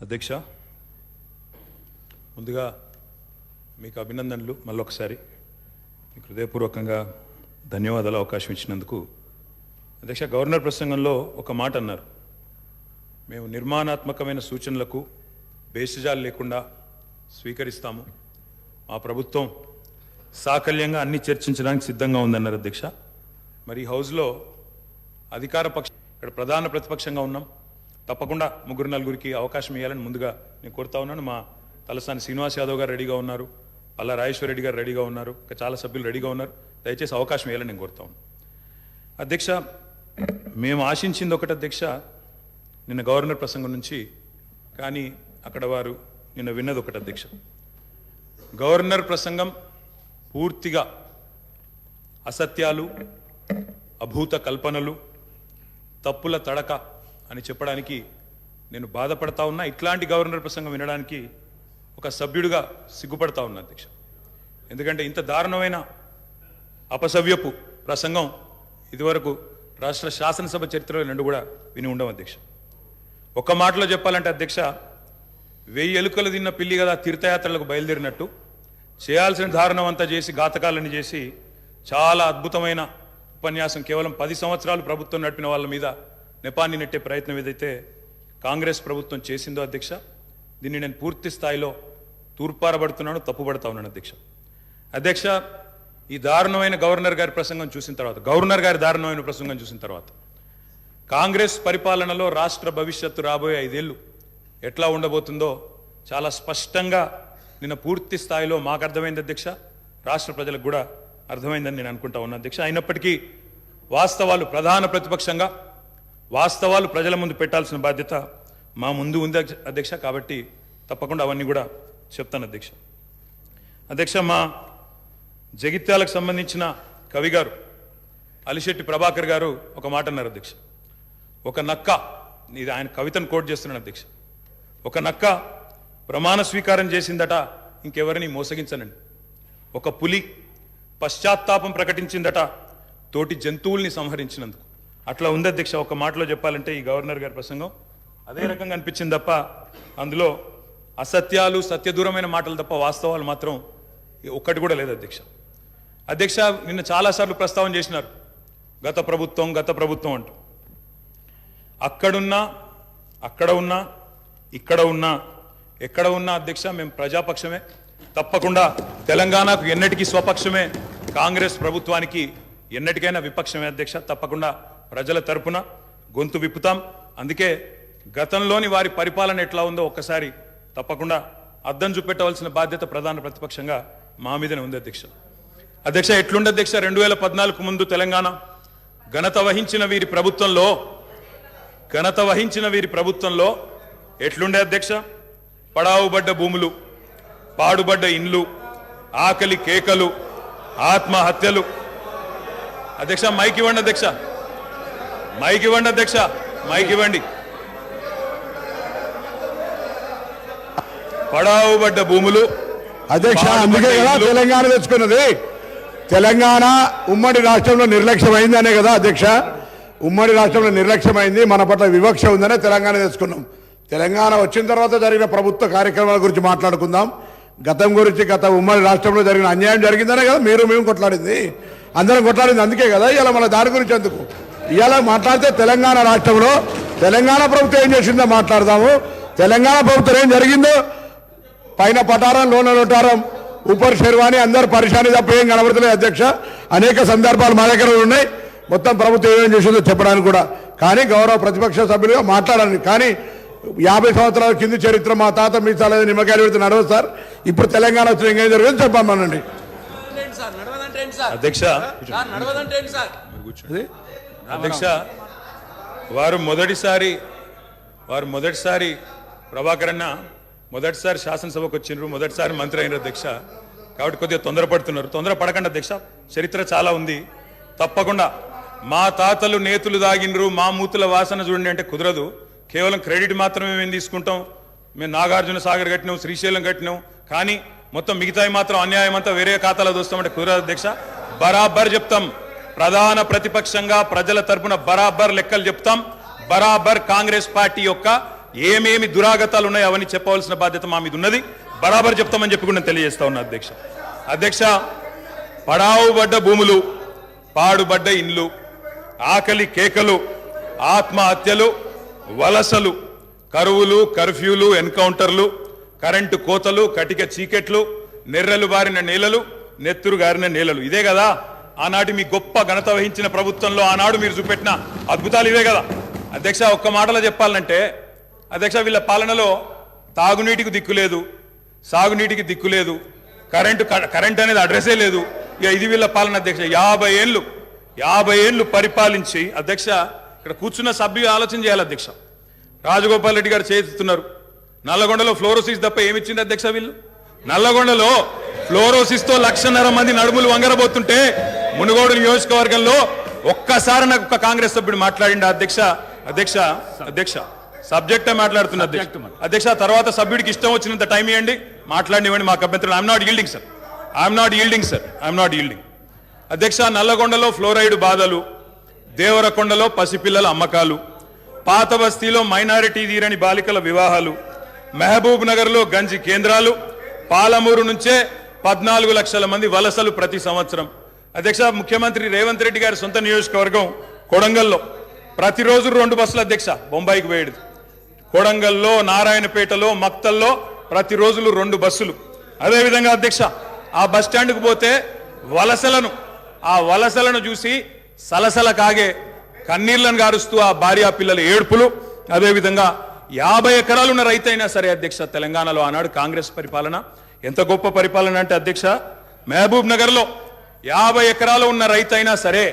అధ్యక్ష, ముందుగా మీకు అభినందనలు. మళ్ళొకసారి మీకు హృదయపూర్వకంగా ధన్యవాదాలు అవకాశం ఇచ్చినందుకు. అధ్యక్ష, గవర్నర్ ప్రసంగంలో ఒక మాట అన్నారు, మేము నిర్మాణాత్మకమైన సూచనలకు బేసిజాలు లేకుండా స్వీకరిస్తాము, మా ప్రభుత్వం సాకల్యంగా అన్ని చర్చించడానికి సిద్ధంగా ఉందన్నారు. అధ్యక్ష, మరి ఈ హౌస్లో అధికార పక్షం, ఇక్కడ ప్రధాన ప్రతిపక్షంగా ఉన్నాం, తప్పకుండా ముగ్గురు నలుగురికి అవకాశం ఇవ్వాలని ముందుగా నేను కోరుతా ఉన్నాను. మా తలసాని శ్రీనివాస్ యాదవ్ గారు రెడీగా ఉన్నారు, పల్లా రాజేశ్వర రెడ్డి గారు రెడీగా ఉన్నారు, ఇంకా చాలా సభ్యులు రెడీగా ఉన్నారు. దయచేసి అవకాశం ఇవ్వాలని నేను కోరుతా ఉన్నాను. అధ్యక్ష, మేము ఆశించింది ఒకటి అధ్యక్ష, నిన్న గవర్నర్ ప్రసంగం నుంచి, కానీ అక్కడ వారు నిన్న విన్నది ఒకటి అధ్యక్ష. గవర్నర్ ప్రసంగం పూర్తిగా అసత్యాలు, అభూత కల్పనలు, తప్పుల తడక అని చెప్పడానికి నేను బాధపడతా ఉన్నా. ఇట్లాంటి గవర్నర్ ప్రసంగం వినడానికి ఒక సభ్యుడిగా సిగ్గుపడతా ఉన్నా అధ్యక్ష. ఎందుకంటే ఇంత దారుణమైన అపసవ్యపు ప్రసంగం ఇదివరకు రాష్ట్ర శాసనసభ చరిత్రలో రెండు కూడా విని ఉండవు అధ్యక్ష. ఒక్క మాటలో చెప్పాలంటే అధ్యక్ష, 1000 ఎలుకలు తిన్న పిల్లి కదా తీర్థయాత్రలకు బయలుదేరినట్టు చేయాల్సిన దారుణం అంతా చేసి, ఘాతకాలని చేసి, చాలా అద్భుతమైన ఉపన్యాసం కేవలం 10 సంవత్సరాలు ప్రభుత్వం నడిపిన వాళ్ళ మీద నెపాన్ని నెట్టే ప్రయత్నం ఏదైతే కాంగ్రెస్ ప్రభుత్వం చేసిందో అధ్యక్ష, దీన్ని నేను పూర్తి స్థాయిలో తూర్పారబడుతున్నాను, తప్పుపడతా ఉన్నాను అధ్యక్ష. అధ్యక్ష, ఈ దారుణమైన గవర్నర్ గారి ప్రసంగం చూసిన తర్వాత, గవర్నర్ గారి దారుణమైన ప్రసంగం చూసిన తర్వాత, కాంగ్రెస్ పరిపాలనలో రాష్ట్ర భవిష్యత్తు రాబోయే 5 ఏళ్ళు ఎట్లా ఉండబోతుందో చాలా స్పష్టంగా నిన్న పూర్తి స్థాయిలో మాకు అర్థమైంది అధ్యక్ష, రాష్ట్ర ప్రజలకు కూడా అర్థమైందని నేను అనుకుంటా ఉన్నా అధ్యక్ష. అయినప్పటికీ వాస్తవాలు, ప్రధాన ప్రతిపక్షంగా వాస్తవాలు ప్రజల ముందు పెట్టాల్సిన బాధ్యత మా ముందు ఉంది అధ్యక్ష. కాబట్టి తప్పకుండా అవన్నీ కూడా చెప్తాను అధ్యక్ష. అధ్యక్ష, మా జగిత్యాలకు సంబంధించిన కవి గారు అలిశెట్టి ప్రభాకర్ గారు ఒక మాట అన్నారు అధ్యక్ష. ఒక నక్క, ఇది ఆయన కవితను కోట్ చేస్తున్నాను అధ్యక్ష, ఒక నక్క ప్రమాణ స్వీకారం చేసిందట ఇంకెవరిని మోసగించనండి, ఒక పులి పశ్చాత్తాపం ప్రకటించిందట తోటి జంతువుల్ని సంహరించినందుకు. అట్లా ఉంది అధ్యక్ష. ఒక మాటలో చెప్పాలంటే ఈ గవర్నర్ గారి ప్రసంగం అదే రకంగా అనిపించింది తప్ప అందులో అసత్యాలు, సత్యదూరమైన మాటలు తప్ప వాస్తవాలు మాత్రం ఒక్కటి కూడా లేదు అధ్యక్ష. అధ్యక్ష, నిన్న చాలాసార్లు ప్రస్తావన చేసినారు గత ప్రభుత్వం అంటూ. అక్కడున్నా, అక్కడ ఉన్నా, ఇక్కడ ఉన్నా, ఎక్కడ ఉన్నా అధ్యక్ష మేము ప్రజాపక్షమే, తప్పకుండా తెలంగాణకు ఎన్నటికీ స్వపక్షమే, కాంగ్రెస్ ప్రభుత్వానికి ఎన్నటికైనా విపక్షమే అధ్యక్ష. తప్పకుండా ప్రజల తరపున గొంతు విప్పుతాం. అందుకే గతంలోని వారి పరిపాలన ఎట్లా ఉందో ఒక్కసారి తప్పకుండా అద్దం చూపెట్టవలసిన బాధ్యత ప్రధాన ప్రతిపక్షంగా మా మీదనే ఉంది అధ్యక్ష. అధ్యక్ష, ఎట్లుండే అధ్యక్ష 2014 ముందు తెలంగాణ ఘనత వహించిన వీరి ప్రభుత్వంలో ఎట్లుండే అధ్యక్ష? పడావుబడ్డ భూములు, పాడుబడ్డ ఇండ్లు, ఆకలి కేకలు, ఆత్మహత్యలు. అధ్యక్ష, మైక్ ఇవ్వండి అధ్యక్ష, మైక్ ఇవ్వండి అధ్యక్ష, మైక్ ఇవ్వండి. పడావుబడ్డ భూములు అధ్యక్ష, అందుకే కదా తెలంగాణ తెచ్చుకున్నది. తెలంగాణ ఉమ్మడి రాష్ట్రంలో నిర్లక్ష్యమైంది అనే కదా అధ్యక్ష, ఉమ్మడి రాష్ట్రంలో నిర్లక్ష్యమైంది, మన పట్ల వివక్ష ఉందనే తెలంగాణ తెచ్చుకున్నాం. తెలంగాణ వచ్చిన తర్వాత జరిగిన ప్రభుత్వ కార్యక్రమాల గురించి మాట్లాడుకుందాం. గతం గురించి, గత ఉమ్మడి రాష్ట్రంలో జరిగిన అన్యాయం జరిగిందనే కదా మేము కొట్లాడింది, అందరం కొట్లాడింది. అందుకే కదా ఇవాళ మన దాని గురించి ఎందుకు ఇవాళ మాట్లాడితే తెలంగాణ రాష్ట్రంలో తెలంగాణ ప్రభుత్వం ఏం చేసిందో మాట్లాడదాము. తెలంగాణ ప్రభుత్వం ఏం జరిగిందో, పైన పటారం, లోన లోటారం, ఉపర్ శర్వాణి, అందరు పరిశాని తప్ప ఏం కనబడతలేదు అధ్యక్ష. అనేక సందర్భాలు మా దగ్గర ఉన్నాయి, మొత్తం ప్రభుత్వం ఏమేం చేసిందో చెప్పడానికి కూడా. కానీ గౌరవ ప్రతిపక్ష సభ్యులుగా మాట్లాడాలి. కానీ 50 సంవత్సరాల కింది చరిత్ర, మా తాత మీ చాలా నిమ్మకాయలు పెడితే నడవదు సార్. ఇప్పుడు తెలంగాణ వచ్చిన ఇంకేం జరిగింది చెప్పామనండి అధ్యక్ష. అధ్యక్ష, వారు మొదటిసారి ప్రభాకర్ అన్న మొదటిసారి శాసనసభకు వచ్చిండ్రు, మొదటిసారి మంత్రి అయినారు అధ్యక్ష. కాబట్టి కొద్దిగా తొందరపడకండి అధ్యక్ష, చరిత్ర చాలా ఉంది. తప్పకుండా మా తాతలు నేతులు దాగినరు, మా మూతుల వాసన చూడండి అంటే కుదరదు. కేవలం క్రెడిట్ మాత్రమే మేము తీసుకుంటాం. మేము నాగార్జున సాగర్ కట్టినాం, శ్రీశైలం కట్టినాం, కానీ మొత్తం మిగతాయి మాత్రం అన్యాయం అంతా వేరే ఖాతాలో దోస్తామంటే కుదరదు అధ్యక్ష. బరాబర్ చెప్తాం, ప్రధాన ప్రతిపక్షంగా ప్రజల తరపున బరాబర్ లెక్కలు చెప్తాం. బరాబర్ కాంగ్రెస్ పార్టీ యొక్క ఏమేమి దురాగతాలు ఉన్నాయో అవన్నీ చెప్పవలసిన బాధ్యత మా మీద ఉన్నది. బరాబర్ చెప్తామని చెప్పి కూడా నేను తెలియజేస్తా ఉన్నా అధ్యక్ష. అధ్యక్ష, పడావుబడ్డ భూములు, పాడుబడ్డ ఇండ్లు, ఆకలి కేకలు, ఆత్మహత్యలు, వలసలు, కరువులు, కర్ఫ్యూలు, ఎన్కౌంటర్లు, కరెంటు కోతలు, కటిక చీకెట్లు, నెర్రెలు బారిన నేలలు, నెత్తురు గారిన నేలలు. ఇదే కదా ఆనాటి మీ గొప్ప ఘనత వహించిన ప్రభుత్వంలో ఆనాడు మీరు చూపెట్టిన అద్భుతాలు ఇవే కదా అధ్యక్ష. ఒక్క మాటలో చెప్పాలంటే అధ్యక్ష, వీళ్ళ పాలనలో తాగునీటికి దిక్కు లేదు, సాగునీటికి దిక్కు లేదు, కరెంట్ అనేది అడ్రస్సే లేదు. ఇక ఇది వీళ్ళ పాలన అధ్యక్ష. 50 ఏళ్ళు పరిపాలించి అధ్యక్ష, ఇక్కడ కూర్చున్న సభ్యులు ఆలోచన చేయాలి అధ్యక్ష. రాజగోపాల్ రెడ్డి గారు చేస్తున్నారు. నల్లగొండలో ఫ్లోరోసిస్ తప్ప ఏమిచ్చింది అధ్యక్ష వీళ్ళు? నల్లగొండలో ఫ్లోరోసిస్ తో 1,50,000 మంది నడుములు వంగరబోతుంటే మునుగోడు నియోజకవర్గంలో ఒక్కసారి నాకు ఒక కాంగ్రెస్ సభ్యుడు మాట్లాడిండు అధ్యక్ష. అధ్యక్ష అధ్యక్ష సబ్జెక్టే మాట్లాడుతున్నా అధ్యక్ష. తర్వాత సభ్యుడికి ఇష్టం వచ్చినంత టైం ఇవ్వండి, మాట్లాడినివ్వండి, మాకు అభ్యంతరం. I'm not yielding sir, I'm not yielding అధ్యక్ష. నల్లగొండలో ఫ్లోరైడ్ బాధలు, దేవరకొండలో పసిపిల్లల అమ్మకాలు, పాత బస్తీలో మైనారిటీ తీరని బాలికల వివాహాలు, మహబూబ్ నగర్లో గంజి కేంద్రాలు, పాలమూరు నుంచే 14 లక్షల మంది వలసలు ప్రతి సంవత్సరం. అధ్యక్ష, ముఖ్యమంత్రి రేవంత్ రెడ్డి గారి సొంత నియోజకవర్గం కొడంగల్లో ప్రతిరోజు 2 బస్సులు అధ్యక్ష బొంబాయికి పోయేది. కొడంగల్లో, నారాయణపేటలో, మక్తల్లో ప్రతిరోజులు 2 బస్సులు. అదేవిధంగా అధ్యక్ష, ఆ బస్ స్టాండ్కు పోతే ఆ వలసలను చూసి సలసల కాగే కన్నీళ్లను గారుస్తూ ఆ భార్యా పిల్లల ఏడుపులు. అదేవిధంగా 50 ఎకరాలున్న రైతైనా సరే అధ్యక్ష, తెలంగాణలో ఆనాడు కాంగ్రెస్ పరిపాలన ఎంత గొప్ప పరిపాలన అంటే అధ్యక్ష, మహబూబ్ నగర్లో 50 ఎకరాలు ఉన్న రైతైనా సరే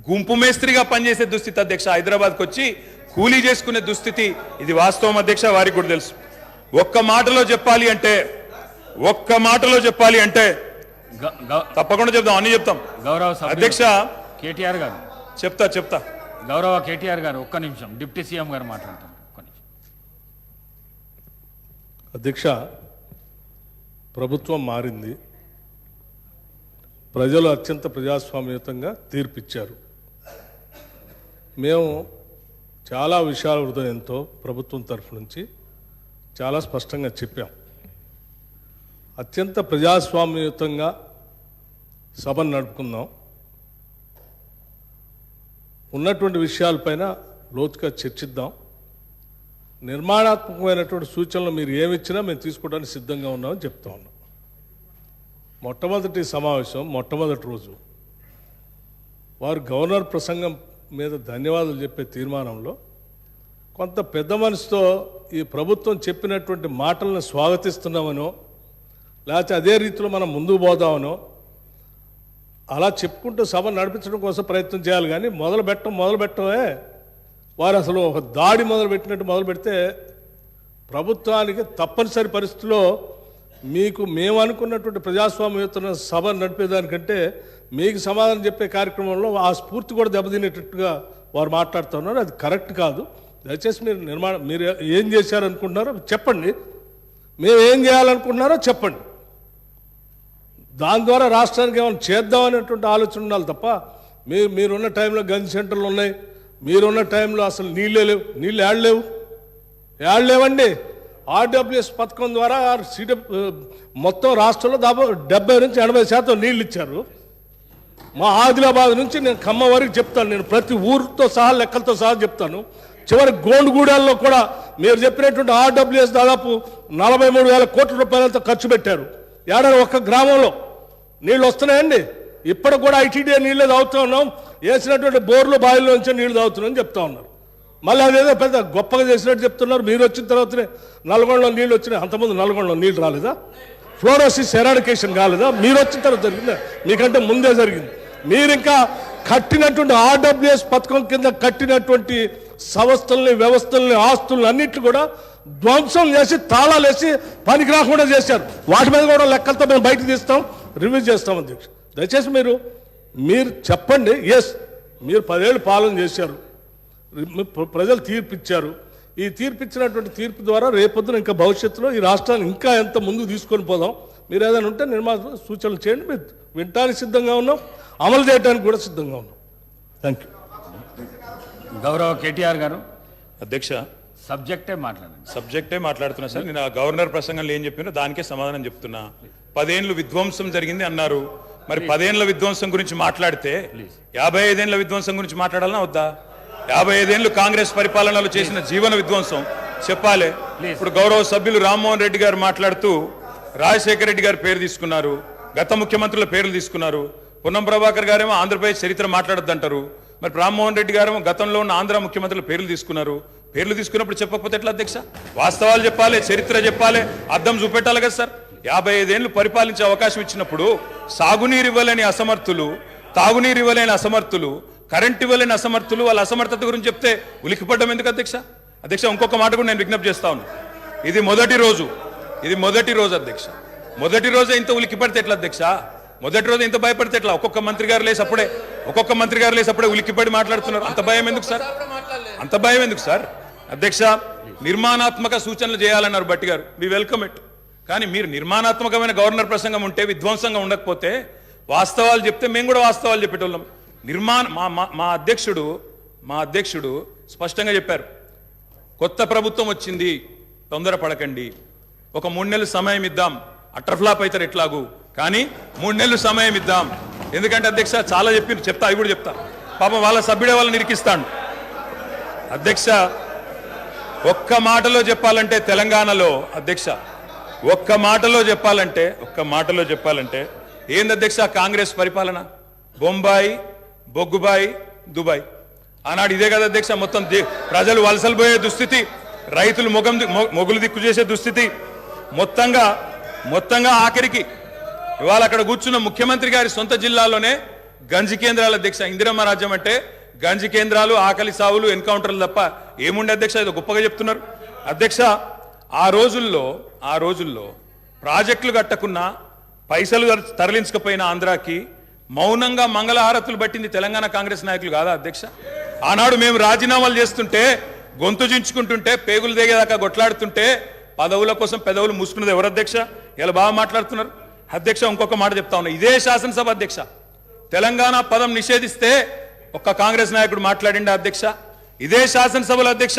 గుంపు మేస్త్రిగా పనిచేసే దుస్థితి అధ్యక్ష. హైదరాబాద్కి వచ్చి కూలీ చేసుకునే దుస్థితి. ఇది వాస్తవం అధ్యక్ష, వారికి కూడా తెలుసు. ఒక్క మాటలో చెప్పాలి అంటే తప్పకుండా చెప్తాం, అన్ని చెప్తాం. గౌరవ అధ్యక్ష కేటీఆర్ గారు చెప్తా గౌరవ కేటీఆర్ గారు ఒక్క నిమిషం, డిప్యూటీ సీఎం గారు మాట్లాడతారు. ఒక్క నిమిషం. అధ్యక్ష, ప్రభుత్వం మారింది, ప్రజలు అత్యంత ప్రజాస్వామ్యయుతంగా తీర్పిచ్చారు. మేము చాలా విషయాల హృదయంతో ప్రభుత్వం తరఫు నుంచి చాలా స్పష్టంగా చెప్పాం. అత్యంత ప్రజాస్వామ్యయుతంగా సభను నడుపుకుందాం, ఉన్నటువంటి విషయాలపైన లోతుగా చర్చిద్దాం, నిర్మాణాత్మకమైనటువంటి సూచనలు మీరు ఏమిచ్చినా మేము తీసుకోవడానికి సిద్ధంగా ఉన్నామని చెప్తా ఉన్నాం. మొట్టమొదటి సమావేశం, మొట్టమొదటి రోజు వారు గవర్నర్ ప్రసంగం మీద ధన్యవాదాలు చెప్పే తీర్మానంలో కొంత పెద్ద మనసుతో ఈ ప్రభుత్వం చెప్పినటువంటి మాటలను స్వాగతిస్తున్నామనో, లేకపోతే అదే రీతిలో మనం ముందుకు పోదామనో అలా చెప్పుకుంటూ సభ నడిపించడం కోసం ప్రయత్నం చేయాలి. కానీ మొదలు పెట్టడమే వారు అసలు ఒక దాడి మొదలుపెట్టినట్టు మొదలు పెడితే ప్రభుత్వానికి తప్పనిసరి పరిస్థితుల్లో మీకు మేము అనుకున్నటువంటి ప్రజాస్వామ్యయుత సభ నడిపేదానికంటే మీకు సమాధానం చెప్పే కార్యక్రమంలో ఆ స్ఫూర్తి కూడా దెబ్బతినేటట్టుగా వారు మాట్లాడుతున్నారు. అది కరెక్ట్ కాదు. దయచేసి మీరు ఏం చేశారనుకుంటున్నారో చెప్పండి, మేము ఏం చేయాలనుకుంటున్నారో చెప్పండి. దాని ద్వారా రాష్ట్రానికి ఏమైనా చేద్దామనేటువంటి ఆలోచన ఉండాలి తప్ప మీరున్న టైంలో గంజి సెంటర్లు ఉన్నాయి, మీరున్న టైంలో అసలు నీళ్ళే లేవు. నీళ్ళు ఏడలేవండి. ఆర్డబ్ల్యూఎస్ పథకం ద్వారా మొత్తం రాష్ట్రంలో దాదాపు 70 నుంచి 80% నీళ్ళు ఇచ్చారు. మా ఆదిలాబాద్ నుంచి నేను ఖమ్మం వరకు చెప్తాను, నేను ప్రతి ఊరితో సహా లెక్కలతో సహా చెప్తాను. చివరి గోండుగూడల్లో కూడా మీరు చెప్పినటువంటి ఆర్డబ్ల్యూఎస్ దాదాపు 43,000 కోట్ల రూపాయలతో ఖర్చు పెట్టారు. ఏడాది ఒక్క గ్రామంలో నీళ్ళు వస్తున్నాయండి. ఇప్పటికి కూడా ఐటీడీ నీళ్ళే తాగుతూ ఉన్నాం, వేసినటువంటి బోర్లు బావిలో నుంచి నీళ్లు తాగుతున్నాం చెప్తా ఉన్నారు. మళ్ళీ అదేదో పెద్ద గొప్పగా చేసినట్టు చెప్తున్నారు. మీరు వచ్చిన తర్వాతనే నల్గొండలో నీళ్ళు వచ్చినాయి, అంతకుముందు నల్గొండలో నీళ్ళు రాలేదా? ఫ్లోరోసిస్ ఎరాడికేషన్ కాలేదా? మీరు వచ్చిన తర్వాత జరిగిందా? మీకంటే ముందే జరిగింది. మీరు ఇంకా కట్టినటువంటి ఆర్డబ్ల్యూఎస్ పథకం కింద కట్టినటువంటి సంస్థల్ని, వ్యవస్థల్ని, ఆస్తుల్ని అన్నింటినీ కూడా ధ్వంసం చేసి తాళాలు వేసి పనికి రాకుండా చేశారు. వాటి మీద కూడా లెక్కలతో మేము బయటకు తీస్తాం, రివ్యూ చేస్తాం. అధ్యక్ష, దయచేసి మీరు చెప్పండి. ఎస్, మీరు 10 ఏళ్ళు పాలన చేశారు, ప్రజలు తీర్పిచ్చారు. ఈ తీర్పిచ్చినటువంటి తీర్పు ద్వారా రేపొద్దున ఇంకా భవిష్యత్తులో ఈ రాష్ట్రాన్ని ఇంకా ఎంత ముందుకు తీసుకొని పోదాం. మీరు ఏదైనా ఉంటే సూచనలు చేయండి. మీరు వినటానికి సిద్ధంగా ఉన్నాం, అమలు చేయడానికి కూడా సిద్ధంగా ఉన్నాం. Thank you. గౌరవ కేటీఆర్ గారు. అధ్యక్ష, సబ్జెక్టే మాట్లాడండి. సబ్జెక్టే మాట్లాడుతున్నా సార్. నేను ఆ గవర్నర్ ప్రసంగంలో ఏం చెప్పినా దానికే సమాధానం చెప్తున్నా. 10 ఏళ్ళు విధ్వంసం జరిగింది అన్నారు. మరి 10 ఏళ్ల విధ్వంసం గురించి మాట్లాడితే 55 ఏళ్ల విధ్వంసం గురించి మాట్లాడాలన్నా వద్దా? 55 ఏళ్లు కాంగ్రెస్ పరిపాలనలో చేసిన జీవన విధ్వంసం చెప్పాలి. ఇప్పుడు గౌరవ సభ్యులు రామ్మోహన్ రెడ్డి గారు మాట్లాడుతూ రాజశేఖర రెడ్డి గారి పేరు తీసుకున్నారు, గత ముఖ్యమంత్రుల పేర్లు తీసుకున్నారు. పొన్నం ప్రభాకర్ గారేమో ఆంధ్రప్రదేశ్ చరిత్ర మాట్లాడొద్దంటారు. మరి రామ్మోహన్ రెడ్డి గారేమో గతంలో ఉన్న ఆంధ్ర ముఖ్యమంత్రుల పేర్లు తీసుకున్నారు. పేర్లు తీసుకున్నప్పుడు చెప్పకపోతే ఎట్లా అధ్యక్ష? వాస్తవాలు చెప్పాలి, చరిత్ర చెప్పాలి, అద్దం చూపెట్టాలి కదా సార్. 55 ఏళ్లు పరిపాలించే అవకాశం ఇచ్చినప్పుడు సాగునీరు ఇవ్వలేని అసమర్థులు, తాగునీరు ఇవ్వలేని అసమర్థులు, కరెంట్ ఇవ్వలేని అసమర్థులు వాళ్ళ అసమర్థత గురించి చెప్తే ఉలికిపడ్డం ఎందుకు అధ్యక్ష? అధ్యక్ష ఇంకొక మాట కూడా నేను విజ్ఞప్తి చేస్తా ఉన్నాను. ఇది మొదటి రోజు అధ్యక్ష. మొదటి రోజే ఇంత ఉలికిపడితే ఎట్లా అధ్యక్ష? మొదటి రోజు ఇంత భయపడితే ఎట్లా? ఒక్కొక్క మంత్రి గారు లేసి అప్పుడే ఉలికిపడి మాట్లాడుతున్నారు. అంత భయం ఎందుకు సార్? అంత భయం ఎందుకు సార్? అధ్యక్ష నిర్మాణాత్మక సూచనలు చేయాలన్నారు భట్టి గారు, వి వెల్కమ్ ఇట్. కానీ మీరు నిర్మాణాత్మకమైన గవర్నర్ ప్రసంగం ఉంటే విధ్వంసంగా ఉండకపోతే వాస్తవాలు చెప్తే మేము కూడా వాస్తవాలు చెప్పేటోళ్ళం. మా అధ్యక్షుడు స్పష్టంగా చెప్పారు, కొత్త ప్రభుత్వం వచ్చింది, తొందరపడకండి, ఒక 3 నెలలు సమయం ఇద్దాం, అట్రఫ్లాప్ అవుతారు ఎట్లాగూ, కానీ 3 నెలలు సమయం ఇద్దాం. ఎందుకంటే అధ్యక్ష చాలా చెప్తా, అవి కూడా చెప్తా. పాపం వాళ్ళ సభ్యుడే వాళ్ళని నిరికిస్తాడు. అధ్యక్ష ఒక్క మాటలో చెప్పాలంటే తెలంగాణలో అధ్యక్ష ఒక్క మాటలో చెప్పాలంటే ఏంది అధ్యక్ష కాంగ్రెస్ పరిపాలన? బొంబాయి, బొగ్గుబాయి, దుబాయ్. ఆనాడు ఇదే కదా అధ్యక్ష. మొత్తం ప్రజలు వలసలు పోయే దుస్థితి, రైతులు మొగులు దిక్కు చేసే దుస్థితి, మొత్తంగా ఆఖరికి ఇవాళ అక్కడ కూర్చున్న ముఖ్యమంత్రి గారి సొంత జిల్లాలోనే గంజి కేంద్రాల అధ్యక్ష. ఇందిరమ్మ రాజ్యం అంటే గంజి కేంద్రాలు, ఆకలి సావులు, ఎన్కౌంటర్లు తప్ప ఏముండే అధ్యక్ష? ఇది గొప్పగా చెప్తున్నారు అధ్యక్ష. ఆ రోజుల్లో ప్రాజెక్టులు కట్టకున్నా, పైసలు తరలించకపోయిన ఆంధ్రాకి మౌనంగా మంగళహారతులు పట్టింది తెలంగాణ కాంగ్రెస్ నాయకులు కాదా అధ్యక్ష? ఆనాడు మేము రాజీనామాలు చేస్తుంటే, గొంతు చించుకుంటుంటే, పేగులు దిగేదాకా కొట్లాడుతుంటే పదవుల కోసం పెదవులు మూసుకున్నది ఎవరు అధ్యక్ష? ఇలా బాగా మాట్లాడుతున్నారు అధ్యక్ష. ఇంకొక మాట చెప్తా ఉన్నా, ఇదే శాసనసభ అధ్యక్ష తెలంగాణ పదం నిషేధిస్తే ఒక్క కాంగ్రెస్ నాయకుడు మాట్లాడిండా అధ్యక్ష? ఇదే శాసనసభలో అధ్యక్ష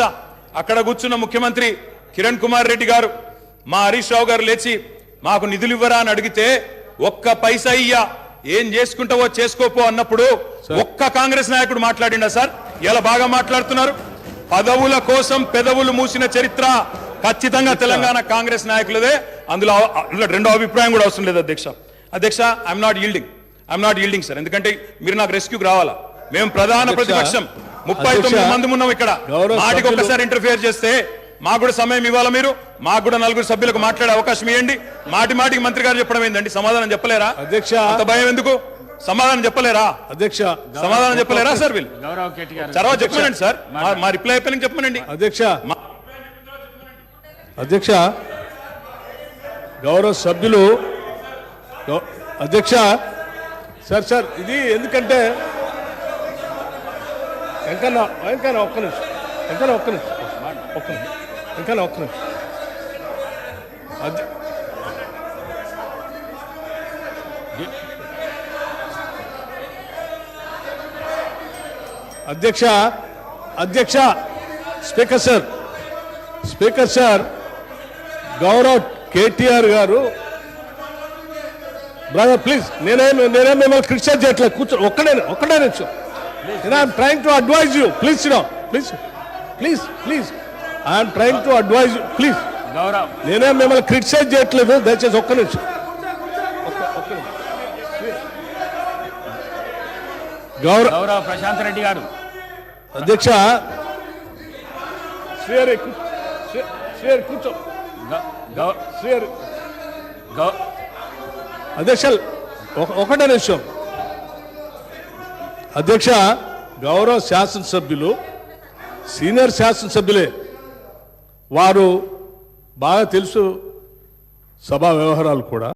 అక్కడ కూర్చున్న ముఖ్యమంత్రి కిరణ్ కుమార్ రెడ్డి గారు, మా హరీష్ రావు గారు లేచి మాకు నిధులు ఇవ్వరా అని అడిగితే ఒక్క పైసా ఇయ్యా, ఏం చేసుకుంటావో చేసుకోపో అన్నప్పుడు ఒక్క కాంగ్రెస్ నాయకుడు మాట్లాడిండా సార్? ఇలా బాగా మాట్లాడుతున్నారు. పదవుల కోసం పెదవులు మూసిన చరిత్ర ఖచ్చితంగా తెలంగాణ కాంగ్రెస్ నాయకులదే. అందులో రెండో అభిప్రాయం కూడా అవసరం లేదు అధ్యక్ష. I'm not yielding sir. ఎందుకంటే మీరు నాకు రెస్క్యూకి రావాలా. మేము ప్రధాన ప్రతిపక్షం, 39 మంది ఉన్నాం ఇక్కడ. మాటికి ఒక్కసారి ఇంటర్ఫియర్ చేస్తే మాకు కూడా సమయం ఇవ్వాలా. మీరు మాకు కూడా 4 సభ్యులకు మాట్లాడే అవకాశం ఇవ్వండి. మాటికి మంత్రి గారు చెప్పడం ఏందండి? సమాధానం చెప్పలేరా అధ్యక్ష? అంత భయం ఎందుకు? సమాధానం చెప్పలేరా అధ్యక్ష? సమాధానం చెప్పలేరా సార్? వీళ్ళు తర్వాత చెప్పమనండి సార్, మా రిప్లై అయిపోయిన చెప్పమనండి అధ్యక్ష. గౌరవ సభ్యులు అధ్యక్ష సార్ ఇది ఎందుకంటే వెంకన్న ఒక్క నిమిషం అధ్యక్ష స్పీకర్ సార్ గౌరవ్ కేటీఆర్ గారు, బ్రదర్ ప్లీజ్, నేనేం మిమ్మల్ని క్రిటిసైజ్ చేయట్లేదు, కూర్చో, ఒక్కడే నిమిషం. I'm trying to advise you, please I'm trying to advise you, please. నేనేం మిమ్మల్ని క్రిటిసైజ్ చేయట్లేదు, దయచేసి ఒక్క నిమిషం. గౌరవ ప్రశాంత్ రెడ్డి గారు అధ్యక్ష కూర్చో. అధ్యక్ష ఒకటే నిమిషం. అధ్యక్ష గౌరవ శాసనసభ్యులు సీనియర్ శాసనసభ్యులే, వారు బాగా తెలుసు సభా వ్యవహారాలు కూడా.